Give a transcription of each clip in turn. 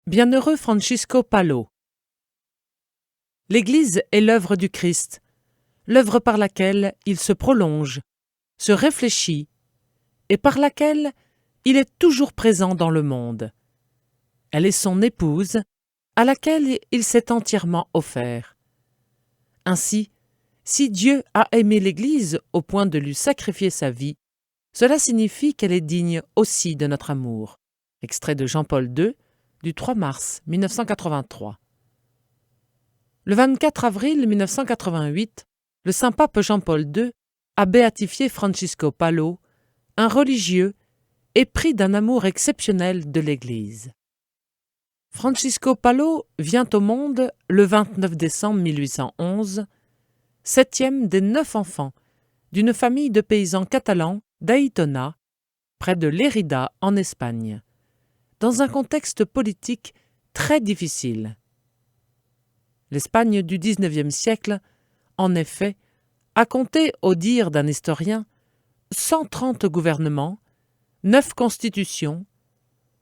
Bienheureux Francisco Palo. L'Église est l'œuvre du Christ, l'œuvre par laquelle il se prolonge, se réfléchit, et par laquelle il est toujours présent dans le monde. Elle est son épouse, à laquelle il s'est entièrement offert. Ainsi, si Dieu a aimé l'Église au point de lui sacrifier sa vie, cela signifie qu'elle est digne aussi de notre amour. Extrait de Jean-Paul II, du 3 mars 1983. Le 24 avril 1988, le Saint-Pape Jean-Paul II a béatifié Francisco Palo, un religieux épris d'un amour exceptionnel de l'Église. Francisco Palo vient au monde le 29 décembre 1811, septième des 9 enfants d'une famille de paysans catalans d'Aitona, près de Lérida en Espagne, dans un contexte politique très difficile. L'Espagne du XIXe siècle, en effet, a compté, au dire d'un historien, 130 gouvernements, 9 constitutions,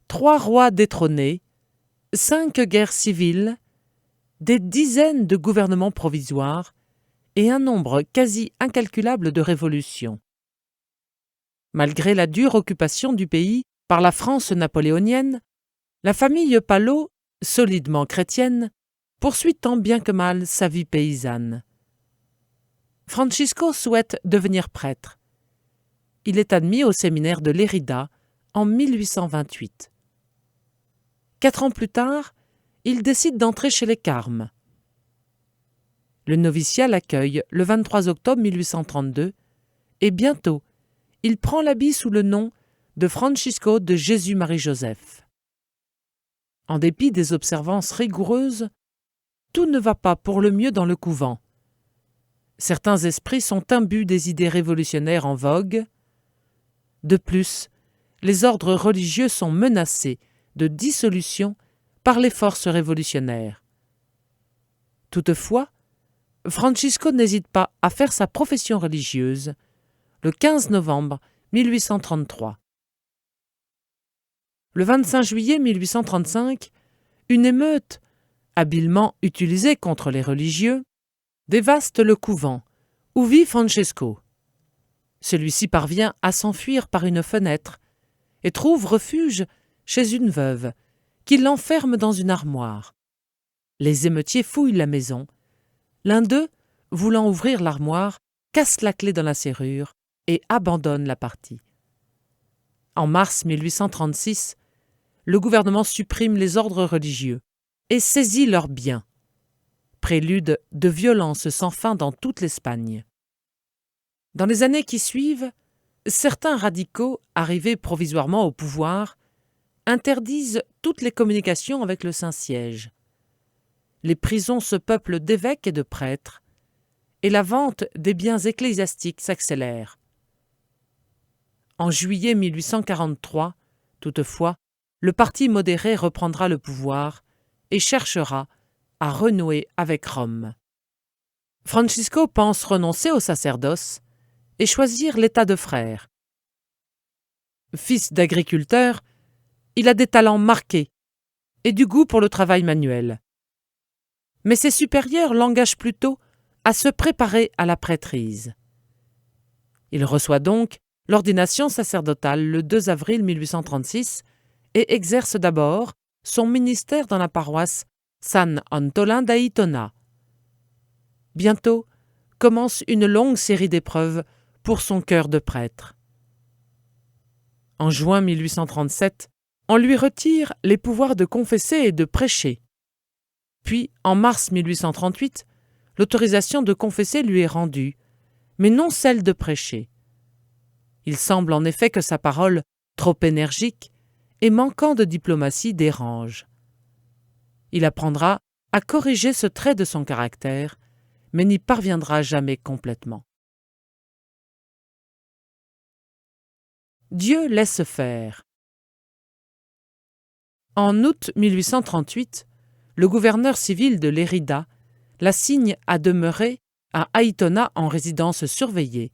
3 rois détrônés, 5 guerres civiles, des dizaines de gouvernements provisoires et un nombre quasi incalculable de révolutions. Malgré la dure occupation du pays par la France napoléonienne, la famille Palo, solidement chrétienne, poursuit tant bien que mal sa vie paysanne. Francisco souhaite devenir prêtre. Il est admis au séminaire de Lérida en 1828. 4 ans plus tard, il décide d'entrer chez les Carmes. Le noviciat l'accueille le 23 octobre 1832 et bientôt, il prend l'habit sous le nom de Francisco de Jésus-Marie-Joseph. En dépit des observances rigoureuses, tout ne va pas pour le mieux dans le couvent. Certains esprits sont imbus des idées révolutionnaires en vogue. De plus, les ordres religieux sont menacés de dissolution par les forces révolutionnaires. Toutefois, Francisco n'hésite pas à faire sa profession religieuse le 15 novembre 1833. Le 25 juillet 1835, une émeute, habilement utilisée contre les religieux, dévaste le couvent où vit Francesco. Celui-ci parvient à s'enfuir par une fenêtre et trouve refuge chez une veuve qui l'enferme dans une armoire. Les émeutiers fouillent la maison. L'un d'eux, voulant ouvrir l'armoire, casse la clé dans la serrure et abandonne la partie. En mars 1836, le gouvernement supprime les ordres religieux et saisit leurs biens. Prélude de violences sans fin dans toute l'Espagne. Dans les années qui suivent, certains radicaux, arrivés provisoirement au pouvoir, interdisent toutes les communications avec le Saint-Siège. Les prisons se peuplent d'évêques et de prêtres, et la vente des biens ecclésiastiques s'accélère. En juillet 1843, toutefois, le parti modéré reprendra le pouvoir et cherchera à renouer avec Rome. Francisco pense renoncer au sacerdoce et choisir l'état de frère. Fils d'agriculteur, il a des talents marqués et du goût pour le travail manuel. Mais ses supérieurs l'engagent plutôt à se préparer à la prêtrise. Il reçoit donc l'ordination sacerdotale le 2 avril 1836 et exerce d'abord son ministère dans la paroisse San Antolin d'Aitona. Bientôt commence une longue série d'épreuves pour son cœur de prêtre. En juin 1837, on lui retire les pouvoirs de confesser et de prêcher. Puis, en mars 1838, l'autorisation de confesser lui est rendue, mais non celle de prêcher. Il semble en effet que sa parole, trop énergique et manquant de diplomatie, dérange. Il apprendra à corriger ce trait de son caractère, mais n'y parviendra jamais complètement. Dieu laisse faire. En août 1838, le gouverneur civil de Lérida l'assigne à demeurer à Aitona en résidence surveillée,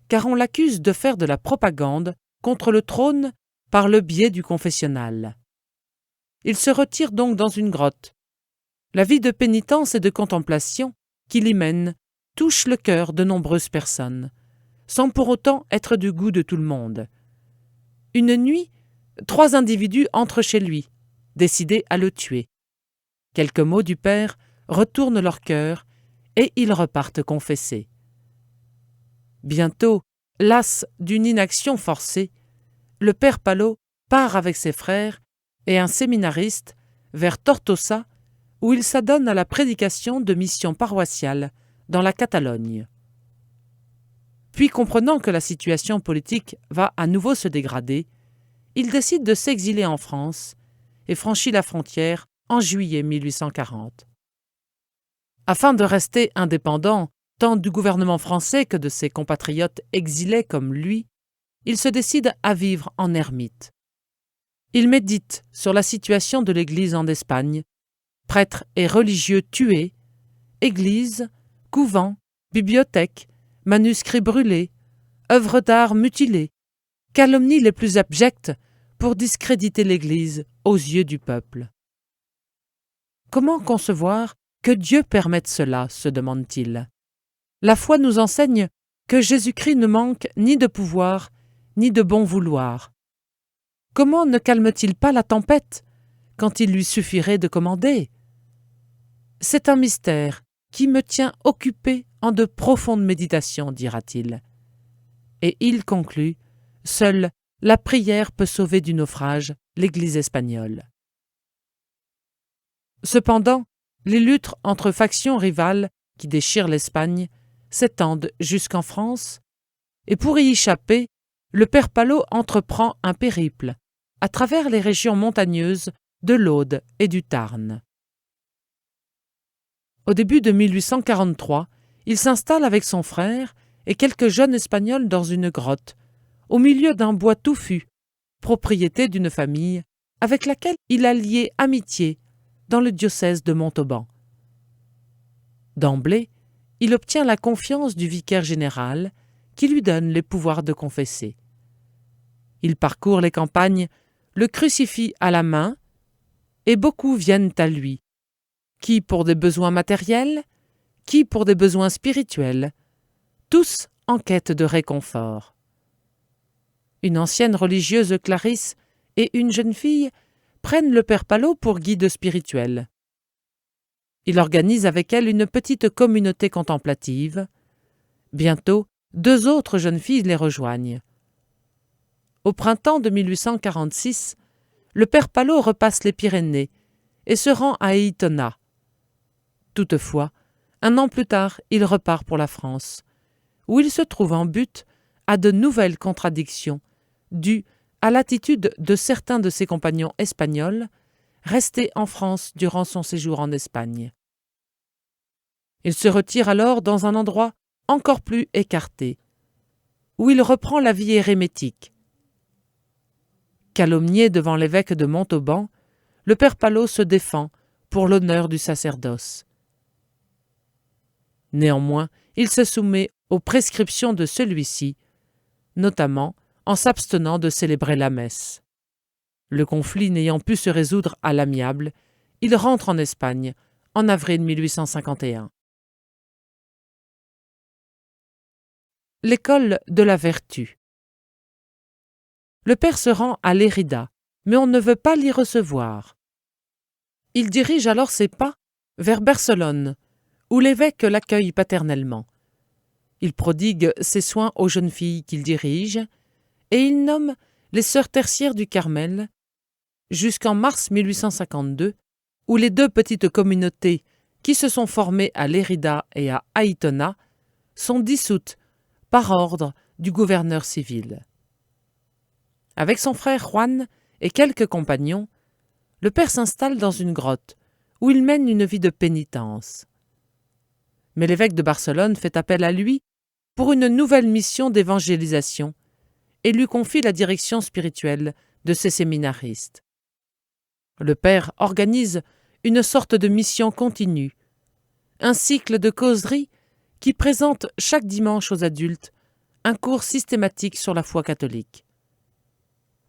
car on l'accuse de faire de la propagande contre le trône par le biais du confessionnal. Il se retire donc dans une grotte. La vie de pénitence et de contemplation qu'il y mène touche le cœur de nombreuses personnes, sans pour autant être du goût de tout le monde. Une nuit, 3 individus entrent chez lui, décidés à le tuer. Quelques mots du père retournent leur cœur et ils repartent confesser. Bientôt, las d'une inaction forcée, le père Palot part avec ses frères et un séminariste vers Tortosa, où il s'adonne à la prédication de missions paroissiales dans la Catalogne. Puis, comprenant que la situation politique va à nouveau se dégrader, il décide de s'exiler en France et franchit la frontière en juillet 1840. Afin de rester indépendant tant du gouvernement français que de ses compatriotes exilés comme lui, il se décide à vivre en ermite. Il médite sur la situation de l'Église en Espagne, prêtres et religieux tués, églises, couvents, bibliothèques, manuscrits brûlés, œuvres d'art mutilées, calomnies les plus abjectes pour discréditer l'Église aux yeux du peuple. Comment concevoir que Dieu permette cela, se demande-t-il. La foi nous enseigne que Jésus-Christ ne manque ni de pouvoir, ni de bon vouloir. Comment ne calme-t-il pas la tempête quand il lui suffirait de commander? C'est un mystère qui me tient occupé en de profondes méditations, dira-t-il. Et il conclut, seule la prière peut sauver du naufrage l'Église espagnole. Cependant, les luttes entre factions rivales qui déchirent l'Espagne s'étendent jusqu'en France, et pour y échapper, le père Palot entreprend un périple à travers les régions montagneuses de l'Aude et du Tarn. Au début de 1843, il s'installe avec son frère et quelques jeunes Espagnols dans une grotte, au milieu d'un bois touffu, propriété d'une famille avec laquelle il a lié amitié dans le diocèse de Montauban. D'emblée, il obtient la confiance du vicaire général qui lui donne les pouvoirs de confesser. Il parcourt les campagnes, le crucifix à la main, et beaucoup viennent à lui, qui pour des besoins matériels, qui pour des besoins spirituels, tous en quête de réconfort. Une ancienne religieuse Clarisse et une jeune fille prennent le père Palot pour guide spirituel. Il organise avec elle une petite communauté contemplative. Bientôt, 2 autres jeunes filles les rejoignent. Au printemps de 1846, le père Palot repasse les Pyrénées et se rend à Aïtona. Toutefois, 1 an plus tard, il repart pour la France, où il se trouve en butte à de nouvelles contradictions dues à l'attitude de certains de ses compagnons espagnols restés en France durant son séjour en Espagne. Il se retire alors dans un endroit encore plus écarté, où il reprend la vie érémétique. Calomnié devant l'évêque de Montauban, le père Palot se défend pour l'honneur du sacerdoce. Néanmoins, il se soumet aux prescriptions de celui-ci, notamment en s'abstenant de célébrer la messe. Le conflit n'ayant pu se résoudre à l'amiable, il rentre en Espagne en avril 1851. L'école de la vertu. Le père se rend à Lérida, mais on ne veut pas l'y recevoir. Il dirige alors ses pas vers Barcelone, où l'évêque l'accueille paternellement. Il prodigue ses soins aux jeunes filles qu'il dirige, et il nomme les sœurs tertiaires du Carmel, jusqu'en mars 1852, où les 2 petites communautés qui se sont formées à Lérida et à Aïtona sont dissoutes par ordre du gouverneur civil. Avec son frère Juan et quelques compagnons, le père s'installe dans une grotte où il mène une vie de pénitence. Mais l'évêque de Barcelone fait appel à lui pour une nouvelle mission d'évangélisation et lui confie la direction spirituelle de ses séminaristes. Le père organise une sorte de mission continue, un cycle de causeries qui présente chaque dimanche aux adultes un cours systématique sur la foi catholique.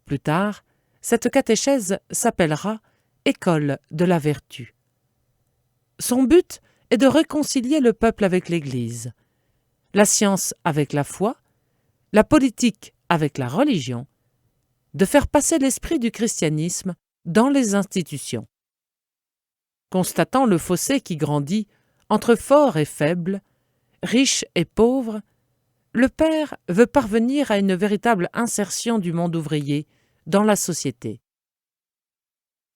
Plus tard, cette catéchèse s'appellera « école de la vertu. Son but est de réconcilier le peuple avec l'Église, la science avec la foi, la politique avec la religion, de faire passer l'esprit du christianisme dans les institutions. Constatant le fossé qui grandit entre forts et faibles, riches et pauvres, le père veut parvenir à une véritable insertion du monde ouvrier dans la société.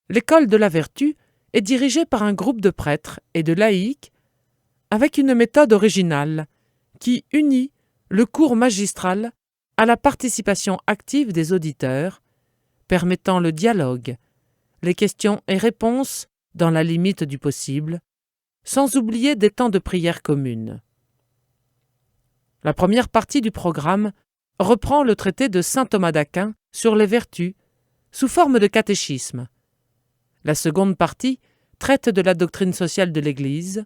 L'école de la vertu est dirigée par un groupe de prêtres et de laïcs avec une méthode originale qui unit le cours magistral à la participation active des auditeurs, permettant le dialogue, les questions et réponses dans la limite du possible, sans oublier des temps de prière communes. La première partie du programme reprend le traité de saint Thomas d'Aquin sur les vertus, sous forme de catéchisme. La seconde partie traite de la doctrine sociale de l'Église.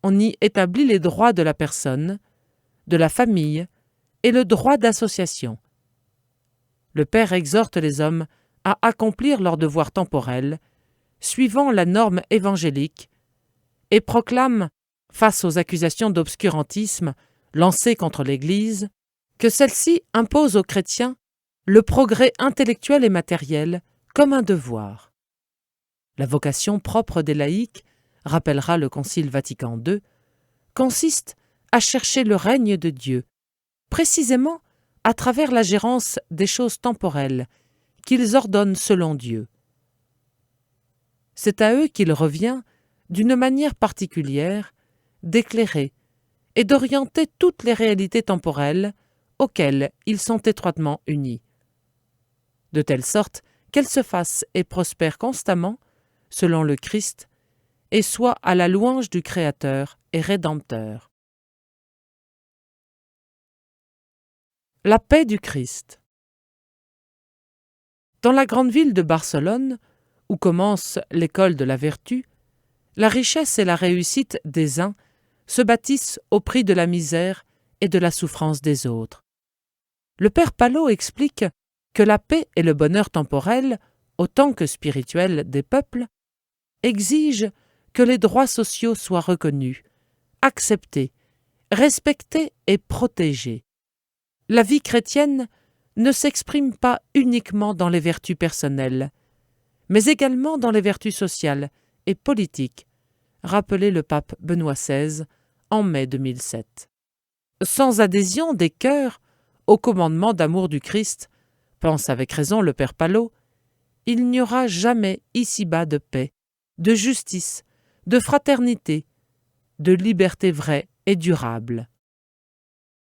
On y établit les droits de la personne, de la famille et le droit d'association. Le Père exhorte les hommes à accomplir leurs devoirs temporels, suivant la norme évangélique, et proclame, face aux accusations d'obscurantisme lancées contre l'Église, que celle-ci impose aux chrétiens le progrès intellectuel et matériel comme un devoir. La vocation propre des laïcs, rappellera le Concile Vatican II, consiste à chercher le règne de Dieu, précisément à travers la gérance des choses temporelles qu'ils ordonnent selon Dieu. C'est à eux qu'il revient, d'une manière particulière, d'éclairer et d'orienter toutes les réalités temporelles auxquelles ils sont étroitement unis, de telle sorte qu'elles se fassent et prospèrent constamment, selon le Christ, et soient à la louange du Créateur et Rédempteur. La paix du Christ. Dans la grande ville de Barcelone, où commence l'école de la vertu, la richesse et la réussite des uns se bâtissent au prix de la misère et de la souffrance des autres. Le père Palot explique que la paix et le bonheur temporel, autant que spirituel des peuples, exigent que les droits sociaux soient reconnus, acceptés, respectés et protégés. La vie chrétienne ne s'exprime pas uniquement dans les vertus personnelles, mais également dans les vertus sociales et politiques, rappelait le pape Benoît XVI en mai 2007. Sans adhésion des cœurs au commandement d'amour du Christ, pense avec raison le père Palot, il n'y aura jamais ici-bas de paix, de justice, de fraternité, de liberté vraie et durable.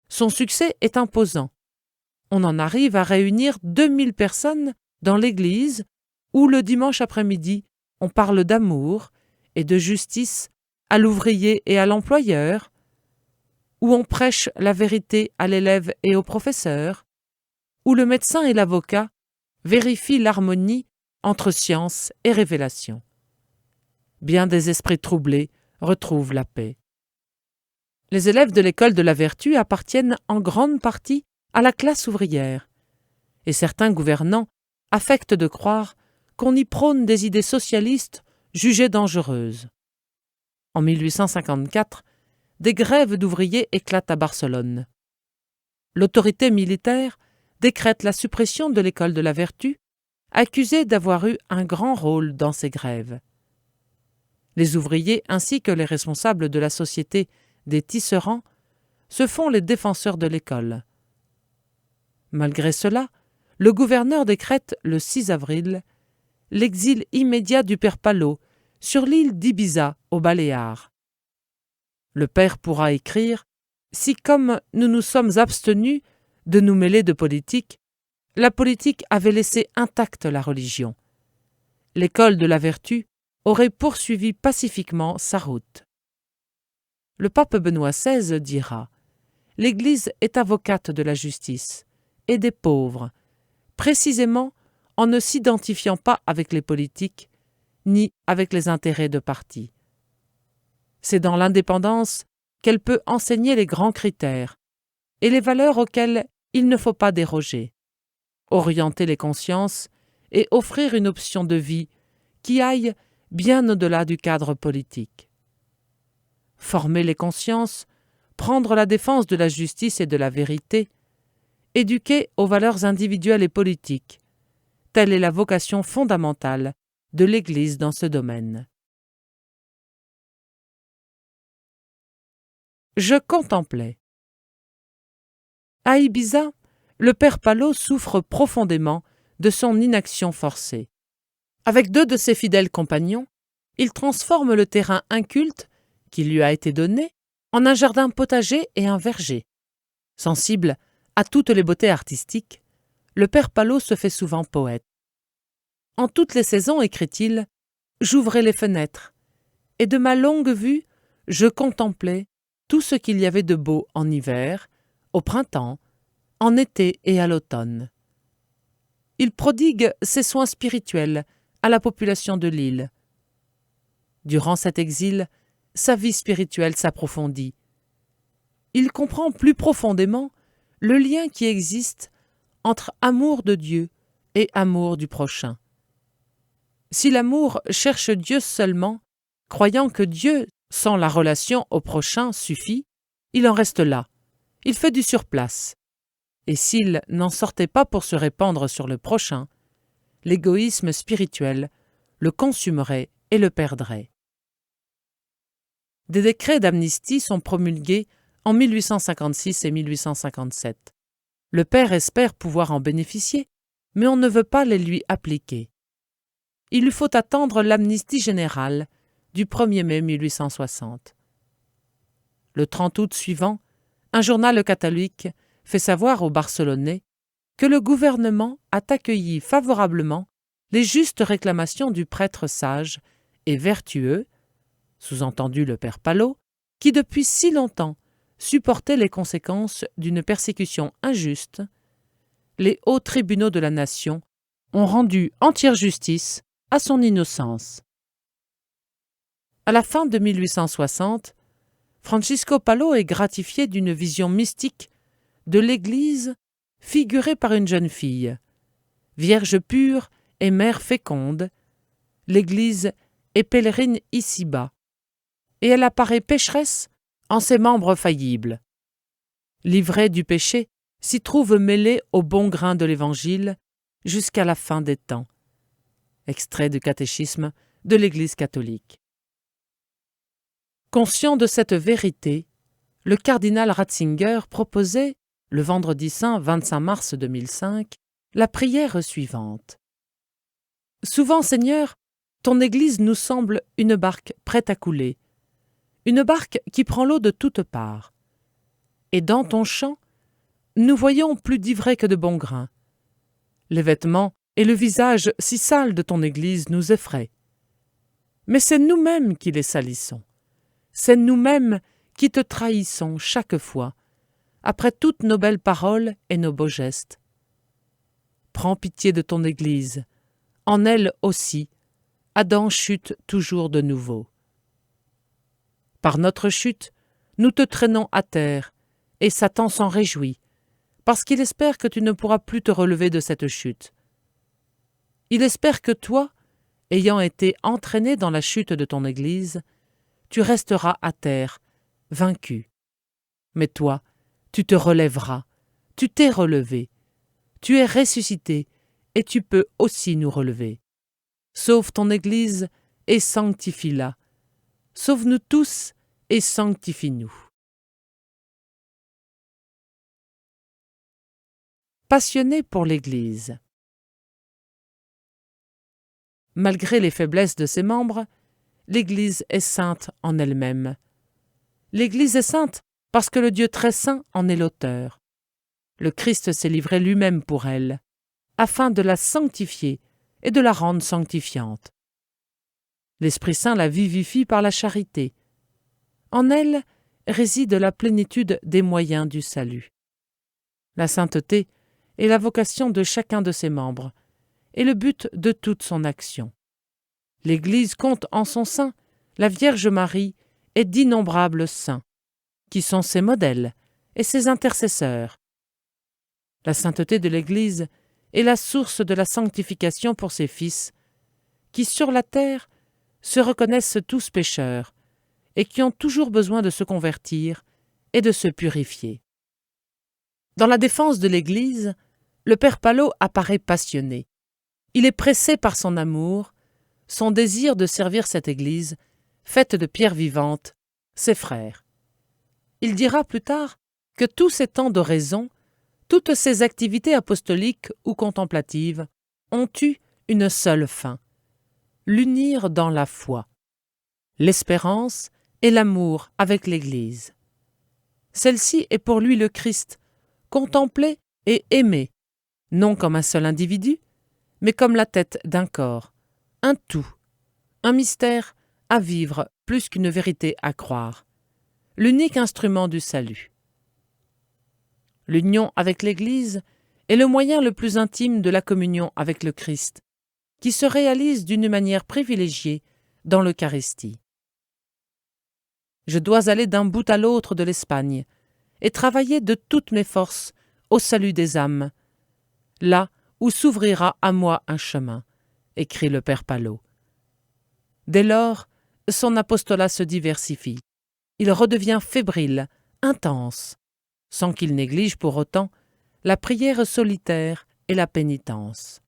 Son succès est imposant. On en arrive à réunir 2000 personnes dans l'église où le dimanche après-midi on parle d'amour et de justice à l'ouvrier et à l'employeur, où on prêche la vérité à l'élève et au professeur, où le médecin et l'avocat vérifient l'harmonie entre science et révélation. Bien des esprits troublés retrouvent la paix. Les élèves de l'école de la vertu appartiennent en grande partie à la classe ouvrière, et certains gouvernants affectent de croire qu'on y prône des idées socialistes jugées dangereuses. En 1854, des grèves d'ouvriers éclatent à Barcelone. L'autorité militaire décrète la suppression de l'école de la vertu, accusée d'avoir eu un grand rôle dans ces grèves. Les ouvriers ainsi que les responsables de la société des tisserands se font les défenseurs de l'école. Malgré cela, le gouverneur décrète le 6 avril l'exil immédiat du père Palot sur l'île d'Ibiza aux Baléares. Le père pourra écrire « Si comme nous nous sommes abstenus de nous mêler de politique, la politique avait laissé intacte la religion. L'école de la vertu aurait poursuivi pacifiquement sa route. » Le pape Benoît XVI dira « L'Église est avocate de la justice et des pauvres, précisément en ne s'identifiant pas avec les politiques ni avec les intérêts de parti. C'est dans l'indépendance qu'elle peut enseigner les grands critères et les valeurs auxquelles il ne faut pas déroger, orienter les consciences et offrir une option de vie qui aille bien au-delà du cadre politique. Former les consciences, prendre la défense de la justice et de la vérité, éduquer aux valeurs individuelles et politiques, telle est la vocation fondamentale de l'Église dans ce domaine. Je contemplais. À Ibiza, le père Palot souffre profondément de son inaction forcée. Avec 2 de ses fidèles compagnons, il transforme le terrain inculte qui lui a été donné en un jardin potager et un verger. Sensible à toutes les beautés artistiques, le père Palot se fait souvent poète. En toutes les saisons, écrit-il, j'ouvrais les fenêtres, et de ma longue vue, je contemplais tout ce qu'il y avait de beau en hiver, au printemps, en été et à l'automne. Il prodigue ses soins spirituels à la population de l'île. Durant cet exil, sa vie spirituelle s'approfondit. Il comprend plus profondément le lien qui existe entre amour de Dieu et amour du prochain. Si l'amour cherche Dieu seulement, croyant que Dieu, sans la relation au prochain, suffit, il en reste là, il fait du surplace. Et s'il n'en sortait pas pour se répandre sur le prochain, l'égoïsme spirituel le consumerait et le perdrait. Des décrets d'amnistie sont promulgués en 1856 et 1857. Le père espère pouvoir en bénéficier, mais on ne veut pas les lui appliquer. Il lui faut attendre l'amnistie générale du 1er mai 1860. Le 30 août suivant, un journal catholique fait savoir aux Barcelonais que le gouvernement a accueilli favorablement les justes réclamations du prêtre sage et vertueux, sous-entendu le père Palot, qui depuis si longtemps supportait les conséquences d'une persécution injuste. Les hauts tribunaux de la nation ont rendu entière justice à son innocence. À la fin de 1860, Francisco Palot est gratifié d'une vision mystique de l'Église figurée par une jeune fille. Vierge pure et mère féconde, l'Église est pèlerine ici-bas, et elle apparaît pécheresse en ses membres faillibles. Livrée du péché, s'y trouve mêlée au bon grain de l'Évangile jusqu'à la fin des temps. Extrait du catéchisme de l'Église catholique. Conscient de cette vérité, le cardinal Ratzinger proposait, le vendredi saint 25 mars 2005, la prière suivante. Souvent, Seigneur, ton Église nous semble une barque prête à couler, une barque qui prend l'eau de toutes parts. Et dans ton champ, nous voyons plus d'ivraie que de bon grain. Les vêtements et le visage si sales de ton Église nous effraient. Mais c'est nous-mêmes qui les salissons. C'est nous-mêmes qui te trahissons chaque fois, après toutes nos belles paroles et nos beaux gestes. Prends pitié de ton Église. En elle aussi, Adam chute toujours de nouveau. Par notre chute, nous te traînons à terre, et Satan s'en réjouit, parce qu'il espère que tu ne pourras plus te relever de cette chute. Il espère que toi, ayant été entraîné dans la chute de ton Église, tu resteras à terre, vaincu. Mais toi, tu te relèveras, tu t'es relevé, tu es ressuscité, et tu peux aussi nous relever. Sauve ton Église et sanctifie-la. Sauve-nous tous et sanctifie-nous. Passionné pour l'Église. Malgré les faiblesses de ses membres, l'Église est sainte en elle-même. L'Église est sainte parce que le Dieu très saint en est l'auteur. Le Christ s'est livré lui-même pour elle, afin de la sanctifier et de la rendre sanctifiante. L'Esprit Saint la vivifie par la charité. En elle réside la plénitude des moyens du salut. La sainteté est la vocation de chacun de ses membres et le but de toute son action. L'Église compte en son sein la Vierge Marie et d'innombrables saints, qui sont ses modèles et ses intercesseurs. La sainteté de l'Église est la source de la sanctification pour ses fils, qui sur la terre se reconnaissent tous pécheurs et qui ont toujours besoin de se convertir et de se purifier. Dans la défense de l'Église, le père Palot apparaît passionné. Il est pressé par son amour, son désir de servir cette Église, faite de pierres vivantes, ses frères. Il dira plus tard que tous ces temps d'oraison, toutes ces activités apostoliques ou contemplatives ont eu une seule fin, l'unir dans la foi, l'espérance et l'amour avec l'Église. Celle-ci est pour lui le Christ, contemplé et aimé, non comme un seul individu, mais comme la tête d'un corps, un tout, un mystère à vivre plus qu'une vérité à croire, l'unique instrument du salut. L'union avec l'Église est le moyen le plus intime de la communion avec le Christ, qui se réalise d'une manière privilégiée dans l'Eucharistie. Je dois aller d'un bout à l'autre de l'Espagne et travailler de toutes mes forces au salut des âmes, là où s'ouvrira à moi un chemin, écrit le père Palot. Dès lors, son apostolat se diversifie. Il redevient fébrile, intense, sans qu'il néglige pour autant la prière solitaire et la pénitence.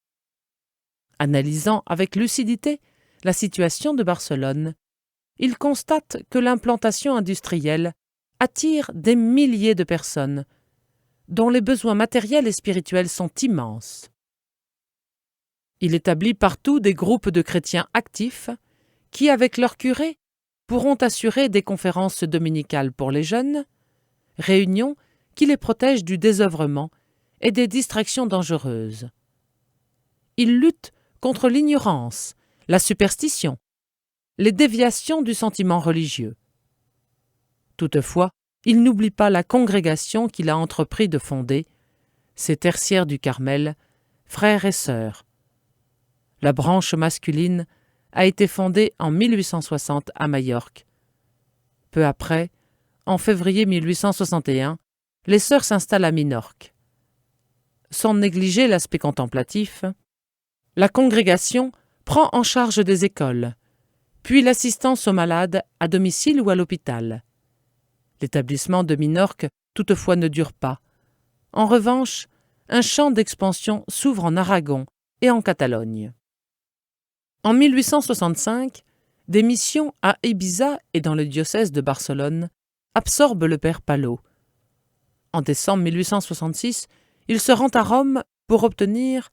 Analysant avec lucidité la situation de Barcelone, il constate que l'implantation industrielle attire des milliers de personnes, dont les besoins matériels et spirituels sont immenses. Il établit partout des groupes de chrétiens actifs qui, avec leurs curés, pourront assurer des conférences dominicales pour les jeunes, réunions qui les protègent du désœuvrement et des distractions dangereuses. Il lutte contre l'ignorance, la superstition, les déviations du sentiment religieux. Toutefois, il n'oublie pas la congrégation qu'il a entrepris de fonder, ces tertiaires du Carmel, frères et sœurs. La branche masculine a été fondée en 1860 à Majorque. Peu après, en février 1861, les sœurs s'installent à Minorque. Sans négliger l'aspect contemplatif, la congrégation prend en charge des écoles, puis l'assistance aux malades à domicile ou à l'hôpital. L'établissement de Minorque, toutefois, ne dure pas. En revanche, un champ d'expansion s'ouvre en Aragon et en Catalogne. En 1865, des missions à Ibiza et dans le diocèse de Barcelone absorbent le père Palot. En décembre 1866, il se rend à Rome pour obtenir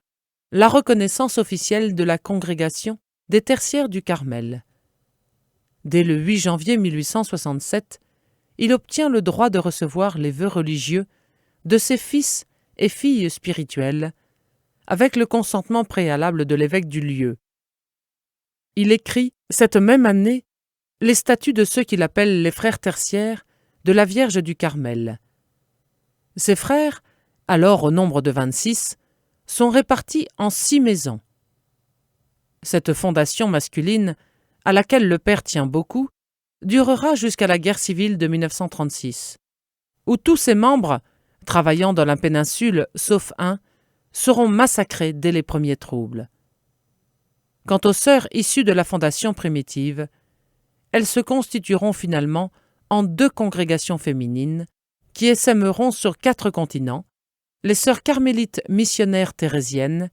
la reconnaissance officielle de la congrégation des tertiaires du Carmel. Dès le 8 janvier 1867, il obtient le droit de recevoir les vœux religieux de ses fils et filles spirituels, avec le consentement préalable de l'évêque du lieu. Il écrit, cette même année, les statuts de ceux qu'il appelle les frères tertiaires de la Vierge du Carmel. Ces frères, alors au nombre de 26, sont répartis en 6 maisons. Cette fondation masculine, à laquelle le père tient beaucoup, durera jusqu'à la guerre civile de 1936, où tous ses membres, travaillant dans la péninsule sauf un, seront massacrés dès les premiers troubles. Quant aux sœurs issues de la fondation primitive, elles se constitueront finalement en 2 congrégations féminines qui essaimeront sur 4 continents, les sœurs carmélites missionnaires thérésiennes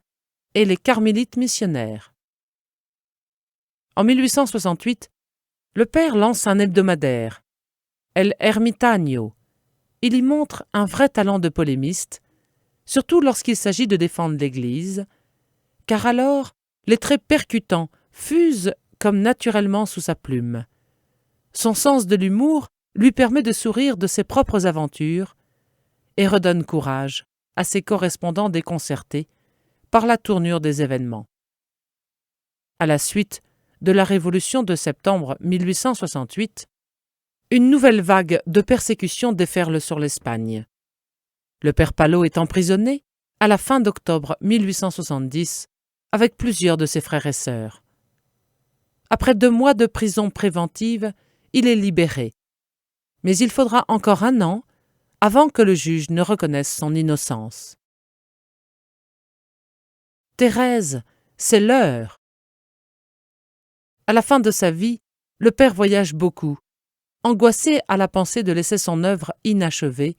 et les carmélites missionnaires. En 1868, le père lance un hebdomadaire, El Ermitaño. Il y montre un vrai talent de polémiste, surtout lorsqu'il s'agit de défendre l'Église, car alors les traits percutants fusent comme naturellement sous sa plume. Son sens de l'humour lui permet de sourire de ses propres aventures et redonne courage à ses correspondants déconcertés par la tournure des événements. À la suite de la Révolution de septembre 1868, une nouvelle vague de persécutions déferle sur l'Espagne. Le père Palot est emprisonné à la fin d'octobre 1870 avec plusieurs de ses frères et sœurs. Après 2 mois de prison préventive, il est libéré. Mais il faudra encore 1 an avant que le juge ne reconnaisse son innocence. Thérèse, c'est l'heure. À la fin de sa vie, le père voyage beaucoup, angoissé à la pensée de laisser son œuvre inachevée,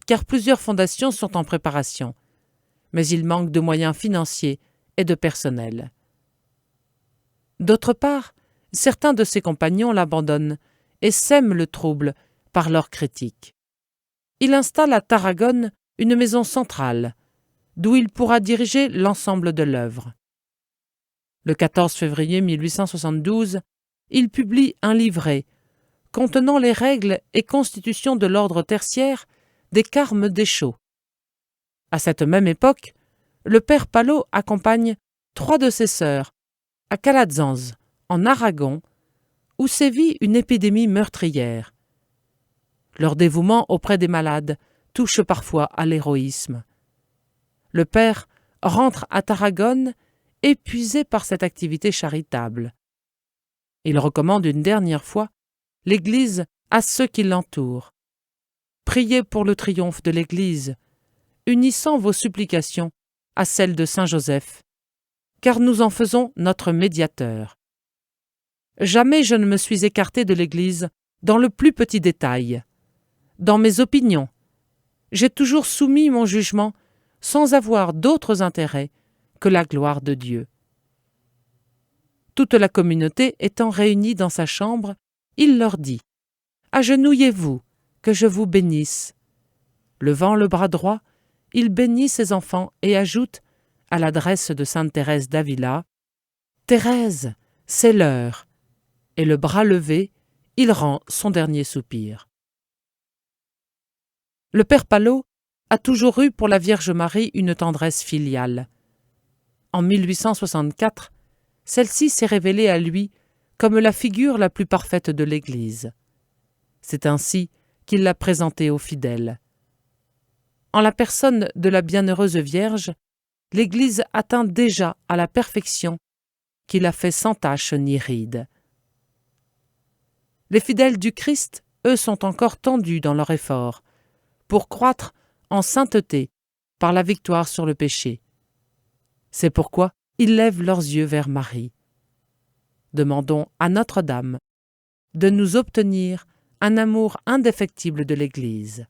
car plusieurs fondations sont en préparation, mais il manque de moyens financiers et de personnel. D'autre part, certains de ses compagnons l'abandonnent et sèment le trouble par leurs critiques. Il installe à Tarragone une maison centrale, d'où il pourra diriger l'ensemble de l'œuvre. Le 14 février 1872, il publie un livret contenant les règles et constitutions de l'ordre tertiaire des Carmes Deschaux. À cette même époque, le père Palot accompagne 3 de ses sœurs à Calasanz, en Aragon, où sévit une épidémie meurtrière. Leur dévouement auprès des malades touche parfois à l'héroïsme. Le père rentre à Tarragone épuisé par cette activité charitable. Il recommande une dernière fois l'Église à ceux qui l'entourent. Priez pour le triomphe de l'Église, unissant vos supplications à celles de Saint Joseph, car nous en faisons notre médiateur. Jamais je ne me suis écarté de l'Église dans le plus petit détail. Dans mes opinions, j'ai toujours soumis mon jugement sans avoir d'autres intérêts que la gloire de Dieu. Toute la communauté étant réunie dans sa chambre, il leur dit « Agenouillez-vous, que je vous bénisse. » Levant le bras droit, il bénit ses enfants et ajoute, à l'adresse de sainte Thérèse d'Avila, « Thérèse, c'est l'heure !» Et le bras levé, il rend son dernier soupir. Le père Palot a toujours eu pour la Vierge Marie une tendresse filiale. En 1864, celle-ci s'est révélée à lui comme la figure la plus parfaite de l'Église. C'est ainsi qu'il l'a présentée aux fidèles. En la personne de la Bienheureuse Vierge, l'Église atteint déjà à la perfection qui la fait sans tache ni ride. Les fidèles du Christ, eux, sont encore tendus dans leur effort pour croître en sainteté par la victoire sur le péché. C'est pourquoi ils lèvent leurs yeux vers Marie. Demandons à Notre-Dame de nous obtenir un amour indéfectible de l'Église.